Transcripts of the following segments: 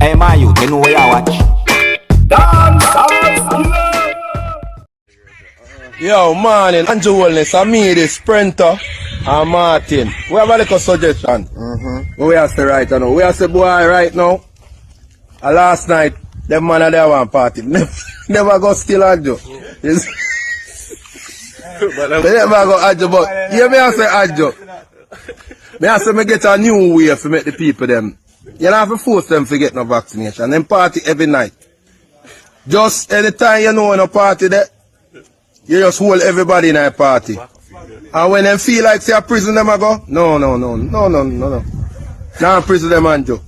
Hey, my youth, you know where you watch? Dancehall. Yo, morning, Andrew Wellness, I'm me, the Sprinter, and Martin. We have a little suggestion. What we have to right now. We have to boy right now. Last night, them man there one party. Never go steal Andrew. They never go Andrew, but hear me I say Andrew. Me I say me get a new way to make the people them. You don't have to force them to get no vaccination. Them party every night. Just anytime you know in a party there, you just hold everybody in a party. And when them feel like say a prison them a go, no. Now prison them Andrew.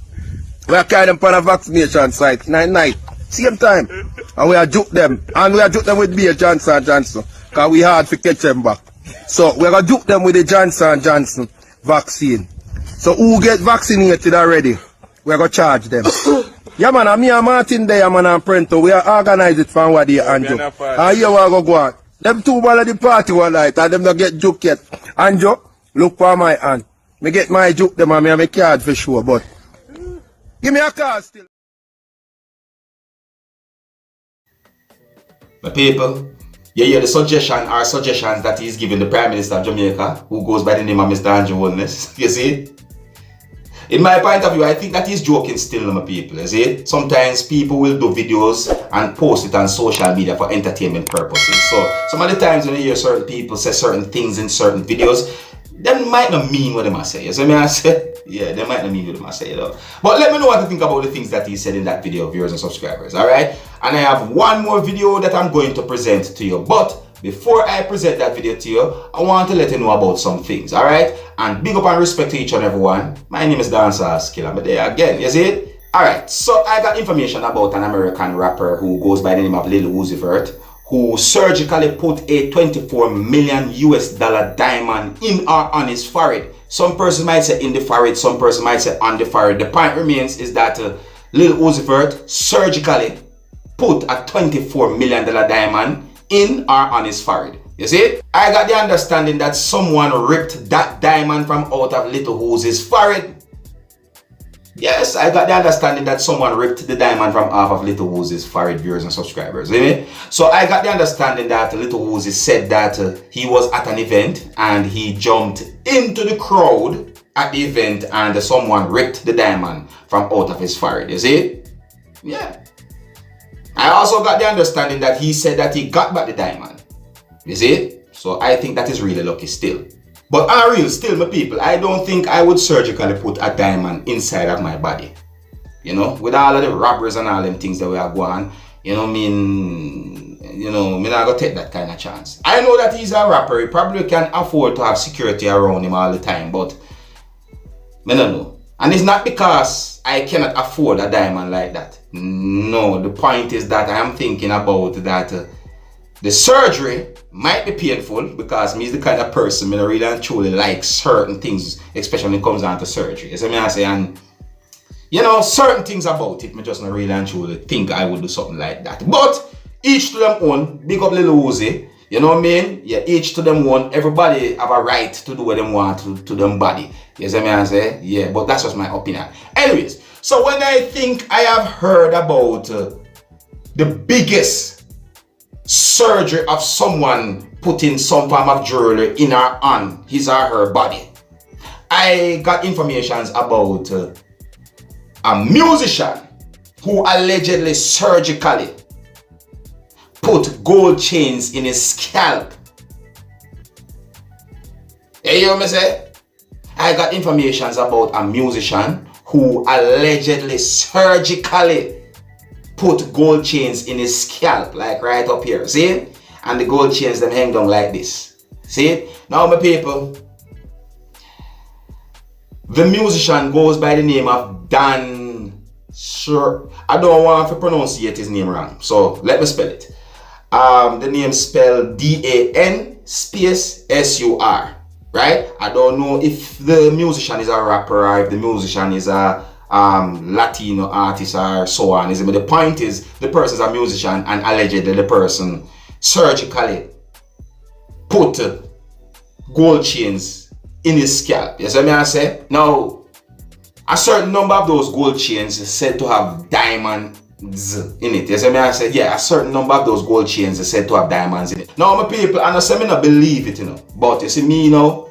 We are carrying them on a vaccination site, night, same time. And we are juke them. And we are juke them with beer Johnson & Johnson. Because we hard to catch them back. So we are going to juke them with the Johnson & Johnson vaccine. So who get vaccinated already, we are going to charge them. Yeah man, and me and Martin there, man, and Prento, we are organize it from what they Andrew. And here we are going to go on. Them two ball at the party one night and them not get juke yet. Andrew, look for my hand. Me get my juke them and me have a card for sure, but give me a card still. My people, you hear the suggestions that he's giving the Prime Minister of Jamaica, who goes by the name of Mr. Andrew Wellness. You see? In my point of view, I think that he's joking still, my people. You see? Sometimes people will do videos and post it on social media for entertainment purposes. So some of the times when you hear certain people say certain things in certain videos, they might not mean what they must say. You see me I say? Yeah, they might not mean what they must say though. But let me know what you think about the things that he said in that video, viewers and subscribers, alright? And I have one more video that I'm going to present to you. But before I present that video to you, I want to let you know about some things, alright? And big up and respect to each and everyone. My name is Dancehall Skilla. I'm there again, you see it? Alright, so I got information about an American rapper who goes by the name of Lil Uzi Vert, who surgically put a $24 million diamond in or on his forehead. Some person might say in the forehead, some person might say on the forehead. The point remains is that Lil Uzi Vert surgically put a $24 million diamond in or on his forehead. You see? I got the understanding that someone ripped that diamond from out of Lil Uzi's forehead. Yes, I got the understanding that someone ripped the diamond from off of Lil Uzi's forehead, viewers and subscribers. See? So I got the understanding that Lil Uzi said that he was at an event and he jumped into the crowd at the event and someone ripped the diamond from out of his forehead. You see? Yeah. I also got the understanding that he said that he got back the diamond. You see? So I think that is really lucky still. But on real, still, my people, I don't think I would surgically put a diamond inside of my body. You know, with all of the robberies and all them things that we are going, you know, me not gonna take that kind of chance. I know that he's a rapper, he probably can afford to have security around him all the time, but I don't know. And it's not because I cannot afford a diamond like that. No, the point is that I am thinking about that the surgery might be painful because me is the kind of person I really and truly like certain things, especially when it comes down to surgery. So I say, and you know, certain things about it, me just not really and truly think I would do something like that. But each to them own, big up Lil Uzi, you know what I mean? Yeah, each to them own, everybody have a right to do what they want to them body. You see me I say? Yeah, but that's just my opinion. Anyways, so when I think I have heard about the biggest surgery of someone putting some form of jewelry in or on his or her body, I got information about a musician who allegedly surgically put gold chains in his scalp. You hear me say? I got information about a musician who allegedly surgically put gold chains in his scalp, like right up here, see? And the gold chains them hang down like this, see? Now my people, the musician goes by the name of Dan Sur. I don't want to pronounce his name wrong, so let me spell it. The name spelled D-A-N space S-U-R, right? I don't know if the musician is a rapper or if the musician is a Latino artist or so on. But the point is, the person is a musician and allegedly the person surgically put gold chains in his scalp. You see what I say? Now, a certain number of those gold chains is said to have diamonds in it. You see me? I said, yeah, a certain number of those gold chains is said to have diamonds in it. Now, my people, and I say me not believe it, you know. But you see me, you know,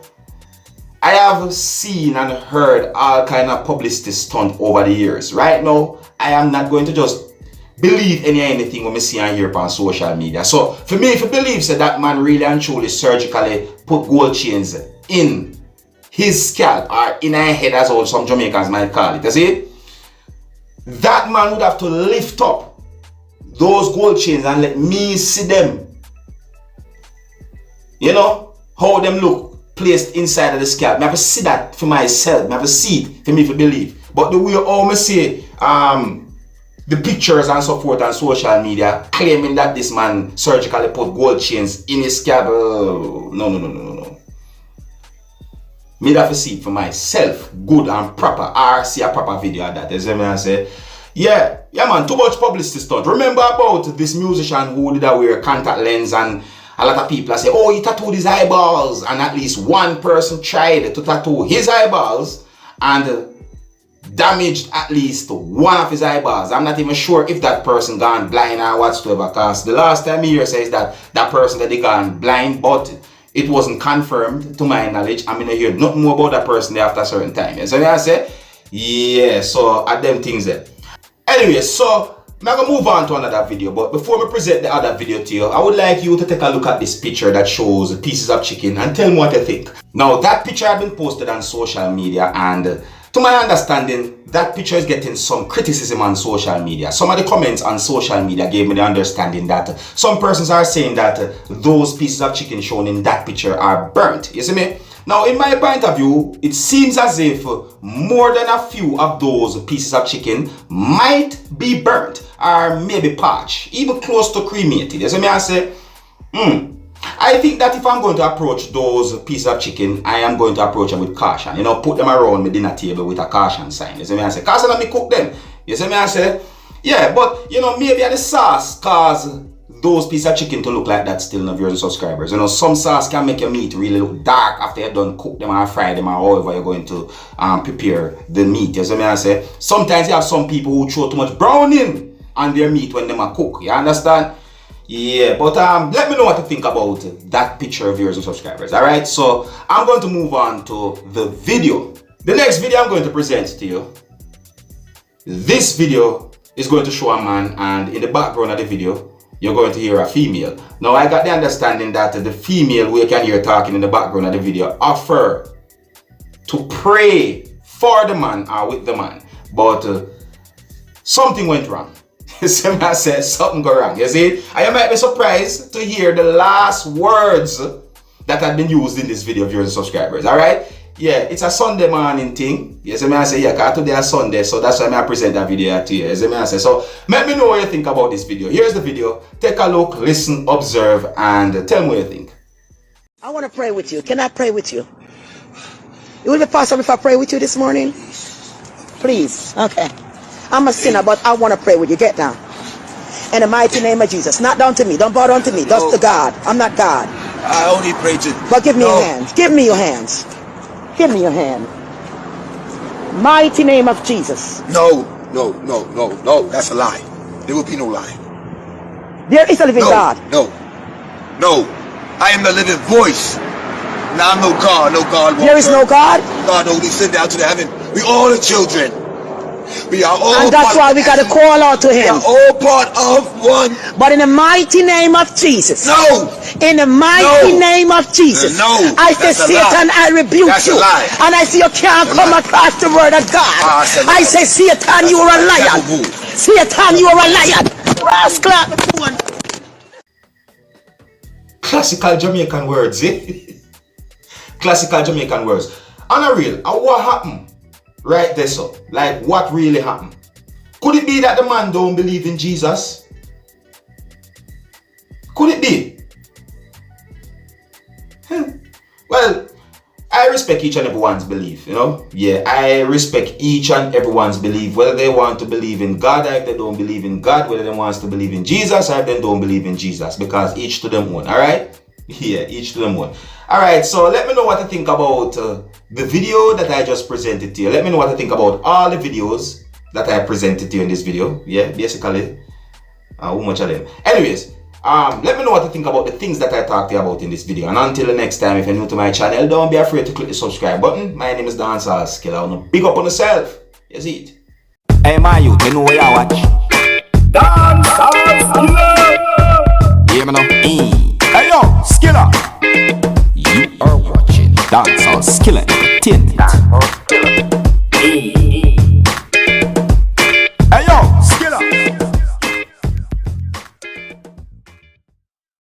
I have seen and heard all kind of publicity stunt over the years. Right now, I am not going to just believe anything when I see and hear on social media. So, for me, if you believe so that man really and truly surgically put gold chains in his scalp or in her head, as all some Jamaicans might call it, you see? That man would have to lift up those gold chains and let me see them. You know, how them look placed inside of the scalp. I have to see that for myself. I have to see it for me to believe. But the way I see the pictures and so forth on social media claiming that this man surgically put gold chains in his scalp, no. Me have to see it for myself, good and proper, or see a proper video of that. You see me? I say, yeah man, too much publicity stunt. Remember about this musician who did wear contact lens, and a lot of people say, oh, he tattooed his eyeballs, and at least one person tried to tattoo his eyeballs and damaged at least one of his eyeballs. I'm not even sure if that person gone blind or whatsoever, because the last time I hear says that that person that they gone blind, but it wasn't confirmed to my knowledge. I mean, I hear nothing more about that person there after a certain time. So I say, yeah, so at them things there. Anyway, so I'm gonna move on to another video, but before we present the other video to you, I would like you to take a look at this picture that shows pieces of chicken and tell me what you think. Now, that picture had been posted on social media, and to my understanding, that picture is getting some criticism on social media. Some of the comments on social media gave me the understanding that some persons are saying that those pieces of chicken shown in that picture are burnt. You see me? Now, in my point of view, it seems as if more than a few of those pieces of chicken might be burnt or maybe parched, even close to cremated. You see me? I say, I think that if I'm going to approach those pieces of chicken, I am going to approach them with caution. You know, put them around my dinner table with a caution sign. You see me? I say, cause let me cook them. You see me? I say, yeah, but you know, maybe the sauce cause those pieces of chicken to look like that still, no viewers and subscribers. You know, some sauce can make your meat really look dark after you're done cook them or fry them or however you're going to prepare the meat. You see me? I say, sometimes you have some people who throw too much browning on their meat when they cook. You understand? Yeah, but let me know what you think about that picture, viewers and subscribers. Alright, so I'm going to move on to the video. The next video I'm going to present to you, this video is going to show a man, and in the background of the video you're going to hear a female. Now, I got the understanding that the female we can hear talking in the background of the video offer to pray for the man or with the man, but something went wrong. Someone said something go wrong. You see, I might be surprised to hear the last words that had been used in this video, viewers and subscribers. Alright? Yeah, it's a Sunday morning thing. You see me? I say, yeah, because today is Sunday, so that's why I present that video to you. You see me? I say, so let me know what you think about this video. Here's the video. Take a look, listen, observe, and tell me what you think. I want to pray with you. Can I pray with you? It will be possible if I pray with you this morning? Please. Okay. I'm a sinner, but I want to pray with you. Get down. In the mighty name of Jesus. Not down to me. Don't bow down to me. Just to God. I'm not God. I only pray to... But give me your hands. Give me your hands. Give me your hand. Mighty name of Jesus. No. That's a lie. There will be no lie. There is a living God. No. I am the living voice. Now I'm no God. No God. There is no God. God only sent down to the heaven. We all the children. We are all, and that's why we got to call out to him. We are all part of one. But in the mighty name of Jesus. No. In the mighty name of Jesus. No. I say, Satan, I rebuke that's you. A lie. And I say, you can't come across the word of God. I say, Satan, you are a liar. Satan, you are a liar. Rascal. Classical Jamaican words, eh? Classical Jamaican words. And a real, what happened? Right there, so. Like, what really happened? Could it be that the man don't believe in Jesus? Could it be? Well, I respect each and everyone's belief, you know? Yeah, I respect each and everyone's belief, whether they want to believe in God or if they don't believe in God, whether they want to believe in Jesus or if they don't believe in Jesus, because each to them own, alright? Yeah, each to them own. Alright, so let me know what you think about the video that I just presented to you, let me know what you think about all the videos that I presented to you in this video. Yeah, basically. How much of them? Anyways, let me know what you think about the things that I talked to you about in this video. And until the next time, if you're new to my channel, don't be afraid to click the subscribe button. My name is Dancehall Skilla. Big up on yourself. You see it? Hey, my youth, you know where you watch? Dance!